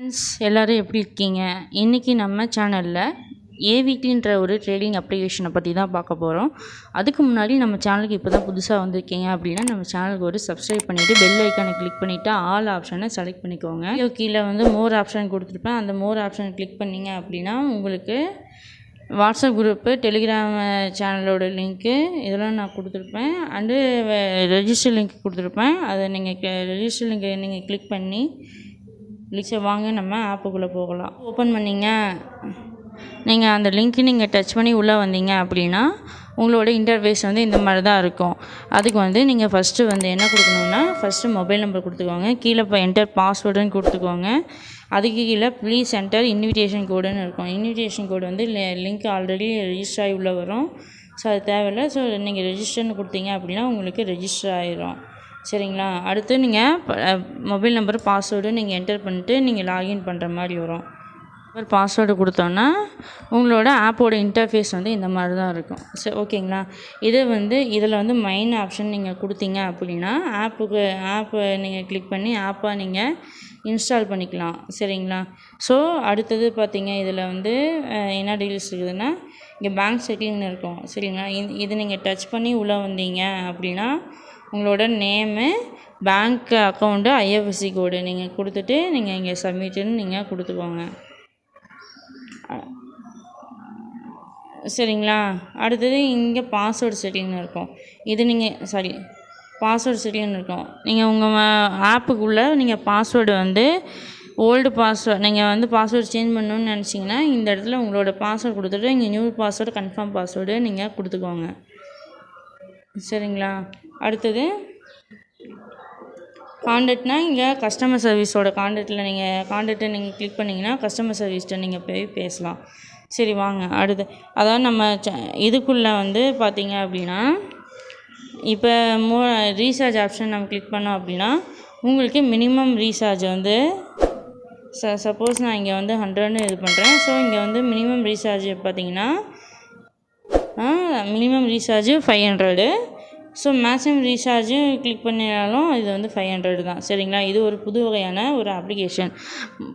Friends எல்லோரும் எப்படி இருக்கீங்க? இன்றைக்கி நம்ம சேனலில் ஏவிக்லின்ற ஒரு ட்ரேடிங் அப்ளிகேஷனை பற்றி தான் பார்க்க போகிறோம். அதுக்கு முன்னாடி நம்ம சேனலுக்கு இப்போ தான் புதுசாக வந்திருக்கீங்க அப்படின்னா நம்ம சேனலுக்கு ஒரு சப்ஸ்கிரைப் பண்ணிவிட்டு பெல் ஐக்கானை கிளிக் பண்ணிவிட்டு ஆல் ஆப்ஷனை செலக்ட் பண்ணிக்கோங்க. கீழே மோர் ஆப்ஷன் கொடுத்துருப்பேன். அந்த மோர் ஆப்ஷனை கிளிக் பண்ணிங்க அப்படின்னா உங்களுக்கு வாட்ஸ்அப் குரூப்பு, டெலிகிராம் சேனலோட லிங்க்கு இதெல்லாம் நான் கொடுத்துருப்பேன். அண்டு ரெஜிஸ்டர் லிங்க் கொடுத்துருப்பேன். அதை நீங்கள் ரெஜிஸ்டர் லிங்கை நீங்கள் கிளிக் பண்ணி வாங்க நம்ம ஆப்புக்குள்ளே போகலாம். ஓப்பன் பண்ணிங்க நீங்கள் அந்த லிங்க்கு நீங்கள் டச் பண்ணி உள்ளே வந்தீங்க அப்படின்னா உங்களோட இன்டர்ஃபேஸ் இந்த மாதிரி தான் இருக்கும். அதுக்கு நீங்கள் ஃபஸ்ட்டு என்ன கொடுக்கணுன்னா ஃபஸ்ட்டு மொபைல் நம்பர் கொடுத்துக்கோங்க. கீழே இப்போ என்டர் பாஸ்வேர்டுன்னு கொடுத்துக்கோங்க. அதுக்கு கீழே ப்ளீஸ் என்டர் இன்விடேஷன் கோடுன்னு இருக்கும். இன்விடேஷன் கோடு லிங்க் ஆல்ரெடி ரெஜிஸ்டர் ஆகி உள்ளே வரும். ஸோ அது தேவையில்லை. ஸோ நீங்கள் ரெஜிஸ்டர்னு கொடுத்தீங்க அப்படின்னா உங்களுக்கு ரெஜிஸ்டர் ஆகிரும். சரிங்களா? அடுத்து நீங்கள் மொபைல் நம்பர் பாஸ்வேர்டு நீங்கள் என்டர் பண்ணிட்டு நீங்கள் லாகின் பண்ணுற மாதிரி வரும். பாஸ்வேர்டு கொடுத்தோன்னா உங்களோட ஆப்போட இன்டர்ஃபேஸ் இந்த மாதிரி தான் இருக்கும். சரி, ஓகேங்களா? இதில் மெயின் ஆப்ஷன் நீங்கள் கொடுத்தீங்க அப்படின்னா ஆப்பை நீங்கள் கிளிக் பண்ணி ஆப்பை நீங்கள் இன்ஸ்டால் பண்ணிக்கலாம். சரிங்களா? ஸோ அடுத்தது பார்த்தீங்க இதில் என்ன டீல்ஸ் இருக்குதுன்னா இங்கே பேங்க் செட்டில்னு இருக்கும். சரிங்களா? இது நீங்கள் டச் பண்ணி உள்ளே வந்தீங்க அப்படின்னா உங்களோட நேமு, பேங்க் அக்கௌண்ட்டு, ஐஎஃப்எஸ்சி கோடு நீங்கள் கொடுத்துட்டு நீங்கள் இங்கே சப்மிட்டுன்னு நீங்கள் கொடுத்துக்கோங்க. சரிங்களா? அடுத்தது இங்கே பாஸ்வேர்டு செட்டிங்னு இருக்கும். இது நீங்கள் பாஸ்வேர்டு செட்டிங்னு இருக்கும். நீங்கள் உங்கள் ஆப்புக்குள்ளே நீங்கள் பாஸ்வேர்டு ஓல்டு பாஸ்வேர்டு நீங்கள் பாஸ்வேர்டு சேஞ்ச் பண்ணணுன்னு நினச்சிங்கன்னா இந்த இடத்துல உங்களோட பாஸ்வேர்டு கொடுத்துட்டு இங்கே நியூ பாஸ்வேர்டு, கன்ஃபார்ம் பாஸ்வேர்டு நீங்கள் கொடுத்துக்கோங்க. சரிங்களா? அடுத்தது கான்டாக்ட்னால் இங்கே கஸ்டமர் சர்வீஸோட கான்டாக்ட்டை நீங்கள் கிளிக் பண்ணிங்கன்னா கஸ்டமர் சர்வீஸ்கிட்ட நீங்கள் போய் பேசலாம். சரி, வாங்க அடுத்து. அதாவது நம்ம இதுக்குள்ளே பார்த்தீங்க அப்படின்னா இப்போ ரீசார்ஜ் ஆப்ஷன் நம்ம கிளிக் பண்ணோம் அப்படின்னா உங்களுக்கு மினிமம் ரீசார்ஜ் சப்போஸ் நான் இங்கே 100ன்னு இது பண்ணுறேன். ஸோ இங்கே மினிமம் ரீசார்ஜ் பார்த்தீங்கன்னா minimum recharge 500. So maximum recharge click பண்ணினாலும் இது 500 தான். சரிங்களா? இது ஒரு புது வகையான ஒரு அப்ளிகேஷன்.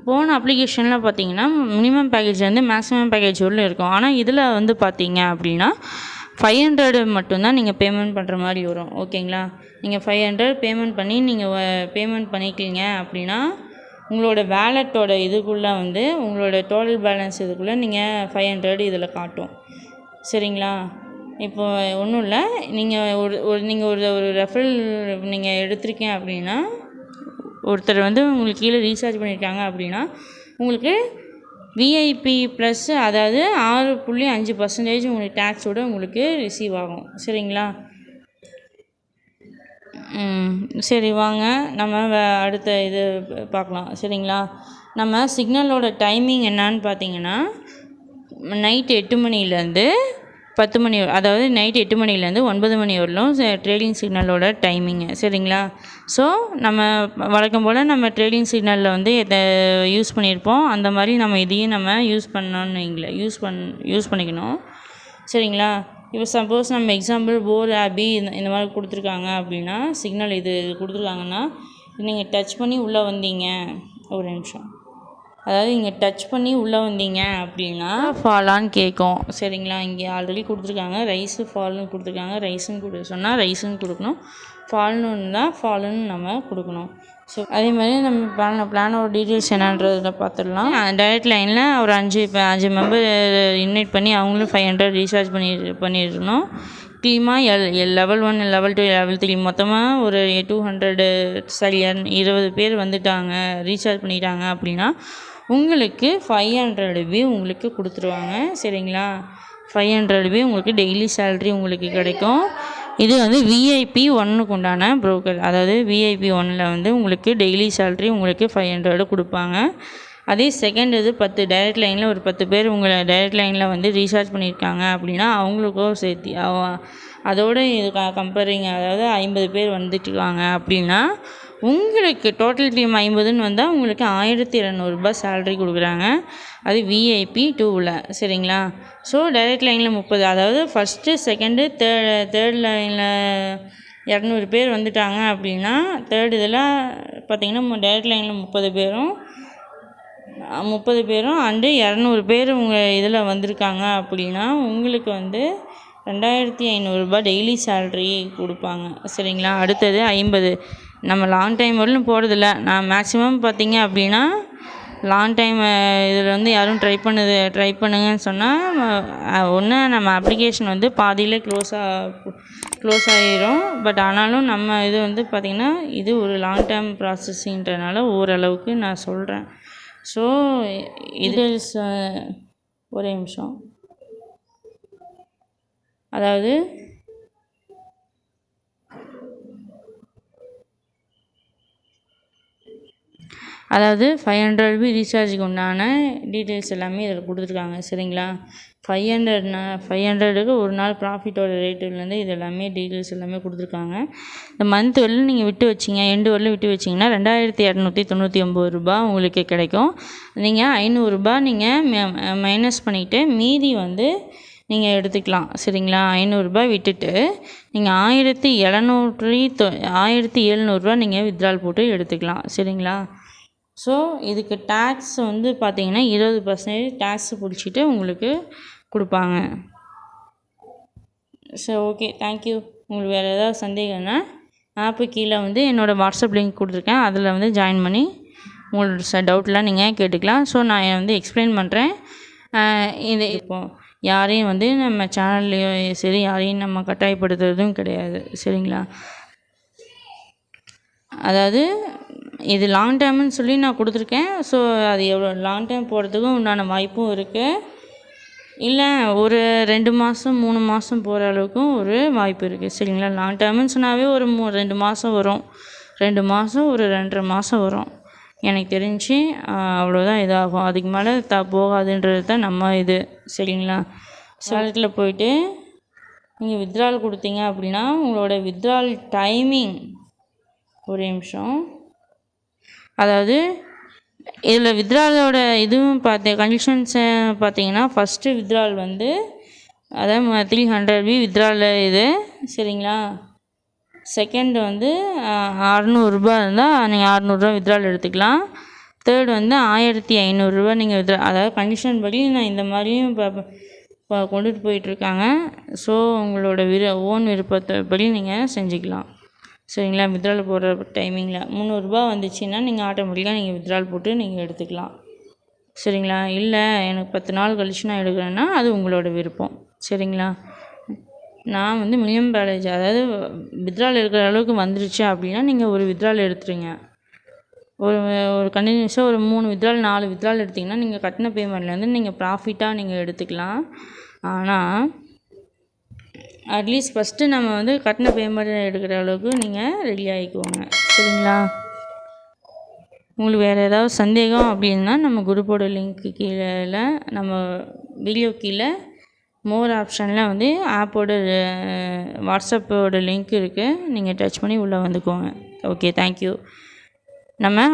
போன அப்ளிகேஷனில் பார்த்தீங்கன்னா மினிமம் பேக்கேஜ் மேக்ஸிமம் பேக்கேஜ் உள்ள இருக்கும். ஆனால் இதில் பார்த்தீங்க அப்படின்னா 500 மட்டும்தான் நீங்கள் பேமெண்ட் பண்ணுற மாதிரி வரும். ஓகேங்களா? நீங்கள் 500 பேமெண்ட் பண்ணி நீங்கள் பேமெண்ட் பண்ணிக்கிங்க அப்படின்னா உங்களோட வேலெட்டோட இதுக்குள்ளே உங்களோட டோட்டல் பேலன்ஸ் இதுக்குள்ளே நீங்கள் 500 இதில் காட்டும். சரிங்களா? இப்போ ஒன்றும் இல்லை. நீங்கள் ஒரு ரெஃபரல் நீங்கள் எடுத்திருக்கீங்க அப்படின்னா ஒருத்தர் உங்களுக்கு கீழே ரீசார்ஜ் பண்ணியிருக்காங்க அப்படின்னா உங்களுக்கு விஐபி ப்ளஸ் அதாவது 6.5% உங்களுக்கு டேக்ஸோடு உங்களுக்கு ரிசீவ் ஆகும். சரிங்களா? சரி, வாங்க நம்ம அடுத்த இது பார்க்கலாம். சரிங்களா? நம்ம சிக்னலோட டைமிங் என்னான்னு பார்த்தீங்கன்னா நைட்டு 8 மணிலேருந்து 10 மணி, அதாவது நைட்டு 8 மணிலேருந்து 9 மணி வரலும் ட்ரேடிங் சிக்னலோட டைமிங்கு. சரிங்களா? ஸோ நம்ம வழக்கம் போல் நம்ம ட்ரேடிங் சிக்னலில் எதை யூஸ் பண்ணியிருப்போம் அந்த மாதிரி நம்ம இதையும் நம்ம யூஸ் பண்ணோன்னு யூஸ் பண்ணிக்கணும். சரிங்களா? இப்போ சப்போஸ் நம்ம எக்ஸாம்பிள் போர் ஆபி இந்த மாதிரி கொடுத்துருக்காங்க அப்படின்னா சிக்னல் இது கொடுத்துருக்காங்கன்னா நீங்கள் டச் பண்ணி உள்ளே வந்தீங்க, ஒரு நிமிஷம், அதாவது இங்கே டச் பண்ணி உள்ளே வந்தீங்க அப்படின்னா ஃபாலான்னு கேட்கும். சரிங்களா? இங்கே ஆல்ரெடி கொடுத்துருக்காங்க ரைஸு ஃபால்னு கொடுத்துருக்காங்க. ரைஸுன்னு சொன்னால் ரைஸுன்னு கொடுக்கணும், ஃபால்னு இருந்தால் ஃபாலுன்னு நம்ம கொடுக்கணும். ஸோ அதே மாதிரி நம்ம பிளானோட டீட்டெயில்ஸ் என்னன்றதை பார்த்துடலாம். டைரக்ட் லைனில் ஒரு 5 மெம்பர் இன்வைட் பண்ணி அவங்களும் 500 ரீசார்ஜ் பண்ணிடணும். டீமாக லெவல் 1, லெவல் 2, லெவல் 3 மொத்தமாக ஒரு 200 20 பேர் வந்துட்டாங்க, ரீசார்ஜ் பண்ணிட்டாங்க அப்படின்னா உங்களுக்கு 500 உங்களுக்கு கொடுத்துருவாங்க. சரிங்களா? 500 உங்களுக்கு டெய்லி சேலரி உங்களுக்கு கிடைக்கும். இது விஐபி 1க்கு உண்டான ப்ரோக்கர். அதாவது விஐபி 1ல் உங்களுக்கு டெய்லி சேலரி உங்களுக்கு 500 கொடுப்பாங்க. அதே செகண்ட் 10 டைரக்ட் லைனில் ஒரு 10 பேர் உங்களை டைரக்ட் லைனில் ரீசார்ஜ் பண்ணியிருக்காங்க அப்படின்னா அவங்களுக்கும் சேர்த்து அதோடு இது கம்பேரிங், அதாவது 50 பேர் வந்துட்டுருக்காங்க அப்படின்னா உங்களுக்கு டோட்டல் டீம் 50ன்னு வந்தால் உங்களுக்கு 1200 சேலரி கொடுக்குறாங்க. அது விஐபி 2வில். சரிங்களா? ஸோ டைரக்ட் லைனில் 30, அதாவது ஃபஸ்ட்டு செகண்டு தேர்ட் லைனில் 200 பேர் வந்துட்டாங்க அப்படின்னா தேர்ட் இதில் பார்த்திங்கன்னா டைரக்ட் லைனில் 30 பேரும் 30 பேரும் அண்டு 200 பேர் உங்கள் இதில் வந்திருக்காங்க அப்படின்னா உங்களுக்கு வந்து 2500 ரூபாய் டெய்லி சேல்ரி கொடுப்பாங்க. சரிங்களா. அடுத்தது 50. நம்ம லாங் டைம் வரலும் போகிறதில்ல. நான் மேக்ஸிமம் பார்த்தீங்க அப்படின்னா லாங் டைம் இதில் வந்து யாரும் ட்ரை பண்ணுங்கன்னு சொன்னால் ஒன்று நம்ம அப்ளிகேஷன் வந்து பாதியில் க்ளோஸ் ஆகிரும். பட் ஆனாலும் நம்ம இது வந்து பார்த்திங்கன்னா இது ஒரு லாங் டேர்ம் ப்ராசஸிங்கிறனால ஓரளவுக்கு நான் சொல்கிறேன். ஸோ இது ஒரே நிமிஷம். அதாவது அதாவது 500 ரூபி ரீசார்ஜுக்கு உண்டான டீட்டெயில்ஸ் எல்லாமே இதில் கொடுத்துருக்காங்க. சரிங்களா. 500க்கு ஒரு நாள் ப்ராஃபிட்டோட ரேட்டுலேருந்து இது எல்லாமே டீட்டெயில்ஸ் எல்லாமே கொடுத்துருக்காங்க. இந்த மந்த் வரலும் நீங்கள் விட்டு வச்சிங்க, எண்டு வரலும் விட்டு வச்சிங்கன்னா 2299 ரூபா உங்களுக்கு கிடைக்கும். நீங்கள் 500 ரூபா நீங்கள் மைனஸ் பண்ணிவிட்டு மீதி வந்து நீங்கள் எடுத்துக்கலாம். சரிங்களா. 500 ரூபா விட்டுட்டு நீங்கள் 1700 ரூபா நீங்கள் வித்ட்ரால் போட்டு எடுத்துக்கலாம். சரிங்களா. ஸோ இதுக்கு டேக்ஸ் வந்து பார்த்திங்கன்னா 20% டேக்ஸ் பிடிச்சிட்டு உங்களுக்கு கொடுப்பாங்க. சரி, ஓகே, தேங்க்யூ. உங்களுக்கு வேறு ஏதாவது சந்தேகம்னா ஆப்பு கீழே வந்து என்னோடய வாட்ஸ்அப் லிங்க் கொடுத்துருக்கேன். அதில் வந்து ஜாயின் பண்ணி உங்களோட டவுட்லாம் நீங்கள் கேட்டுக்கலாம். ஸோ நான் வந்து எக்ஸ்பிளைன் பண்ணுறேன். இது இப்போது யாரையும் வந்து நம்ம சேனல்லையோ சரி யாரையும் நம்ம கட்டாயப்படுத்துறதும் கிடையாது. சரிங்களா. அதாவது இது லாங் டேர்ம்னு சொல்லி நான் கொடுத்துருக்கேன். ஸோ அது எவ்வளோ லாங் டேர்ம் போகிறதுக்கும் உண்டான வாய்ப்பும் இருக்குது. இல்லை ஒரு 2 மாதம் 3 மாதம் போகிற அளவுக்கும் ஒரு வாய்ப்பு இருக்குது. சரிங்களா. லாங் டேர்ம்னு சொன்னாவே ஒரு 2 மாதம் வரும். 2 மாதம் ஒரு 2.5 மாதம் வரும். எனக்கு தெரிஞ்சு அவ்வளோதான் இதாகும். அதுக்கு மேலே போகாதுன்றது தான் நம்ம இது. சரிங்களா. சேலட்டில் போயிட்டு நீங்கள் வித்ட்ரால் கொடுத்தீங்க அப்படின்னா உங்களோட வித்ட்ரால் டைமிங் ஒரே நிமிஷம். அதாவது இதில் வித்ட்ராலோட இதுவும் கண்டிஷன்ஸை பார்த்தீங்கன்னா ஃபஸ்ட்டு வித்ட்ரால் வந்து அதாவது 300 ரூபி வித்ட்ரால் இது. சரிங்களா. செகண்ட் வந்து 600 ரூபா இருந்தால் நீங்கள் 600 ரூபா வித்ட்ரால் எடுத்துக்கலாம். தேர்ட் வந்து 1500 ரூபா நீங்கள் அதாவது கண்டிஷன் படி நான் இந்த மாதிரியும் இப்போ கொண்டுட்டு போயிட்டுருக்காங்க. ஸோ உங்களோட ஓன் விருப்பப்படி நீங்கள் செஞ்சுக்கலாம். சரிங்களா. வித்ட்ரால் போடுற டைமிங்கில் 300 ரூபா வந்துச்சுன்னா நீங்கள் ஆட்டோமேட்டிக்காக நீங்கள் வித்ட்ரால் போட்டு நீங்கள் எடுத்துக்கலாம். சரிங்களா. இல்லை எனக்கு 10 நாள் கழிச்சு நான் எடுக்கிறேன்னா அது உங்களோட விருப்பம். சரிங்களா. நான் வந்து மினிமம் பேலன்ஸ் அதாவது வித்ட்ரால் எடுக்கிற அளவுக்கு வந்துருச்சு அப்படின்னா நீங்கள் ஒரு வித்ட்ரால் எடுத்துருங்க. ஒரு கண்டினியூஸாக ஒரு 3 வித்ட்ரால் 4 வித்ட்ரால் எடுத்திங்கன்னா நீங்கள் கட்டின பேமெண்ட்லேருந்து நீங்கள் ப்ராஃபிட்டாக நீங்கள் எடுத்துக்கலாம். ஆனால் அட்லீஸ்ட் ஃபஸ்ட்டு நம்ம வந்து கட்டின பேமெண்ட் எடுக்கிற அளவுக்கு நீங்கள் ரெடி ஆகிக்குவாங்க. சரிங்களா. உங்களுக்கு வேறு ஏதாவது சந்தேகம் அப்படின்னா நம்ம குரூப்போட லிங்க்கு கீழே நம்ம வீடியோ கீழே மோர் ஆப்ஷனில் வந்து ஆப்போட வாட்ஸ்அப்போட லிங்க் இருக்குது. நீங்கள் டச் பண்ணி உள்ளே வந்துக்கோங்க. Okay, thank you. நம்ம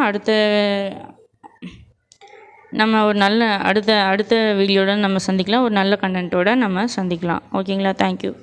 ஒரு நல்ல அடுத்த வீடியோட நம்ம சந்திக்கலாம். ஒரு நல்ல கண்டென்ட்டோடு நம்ம சந்திக்கலாம். ஓகேங்களா. தேங்க்யூ.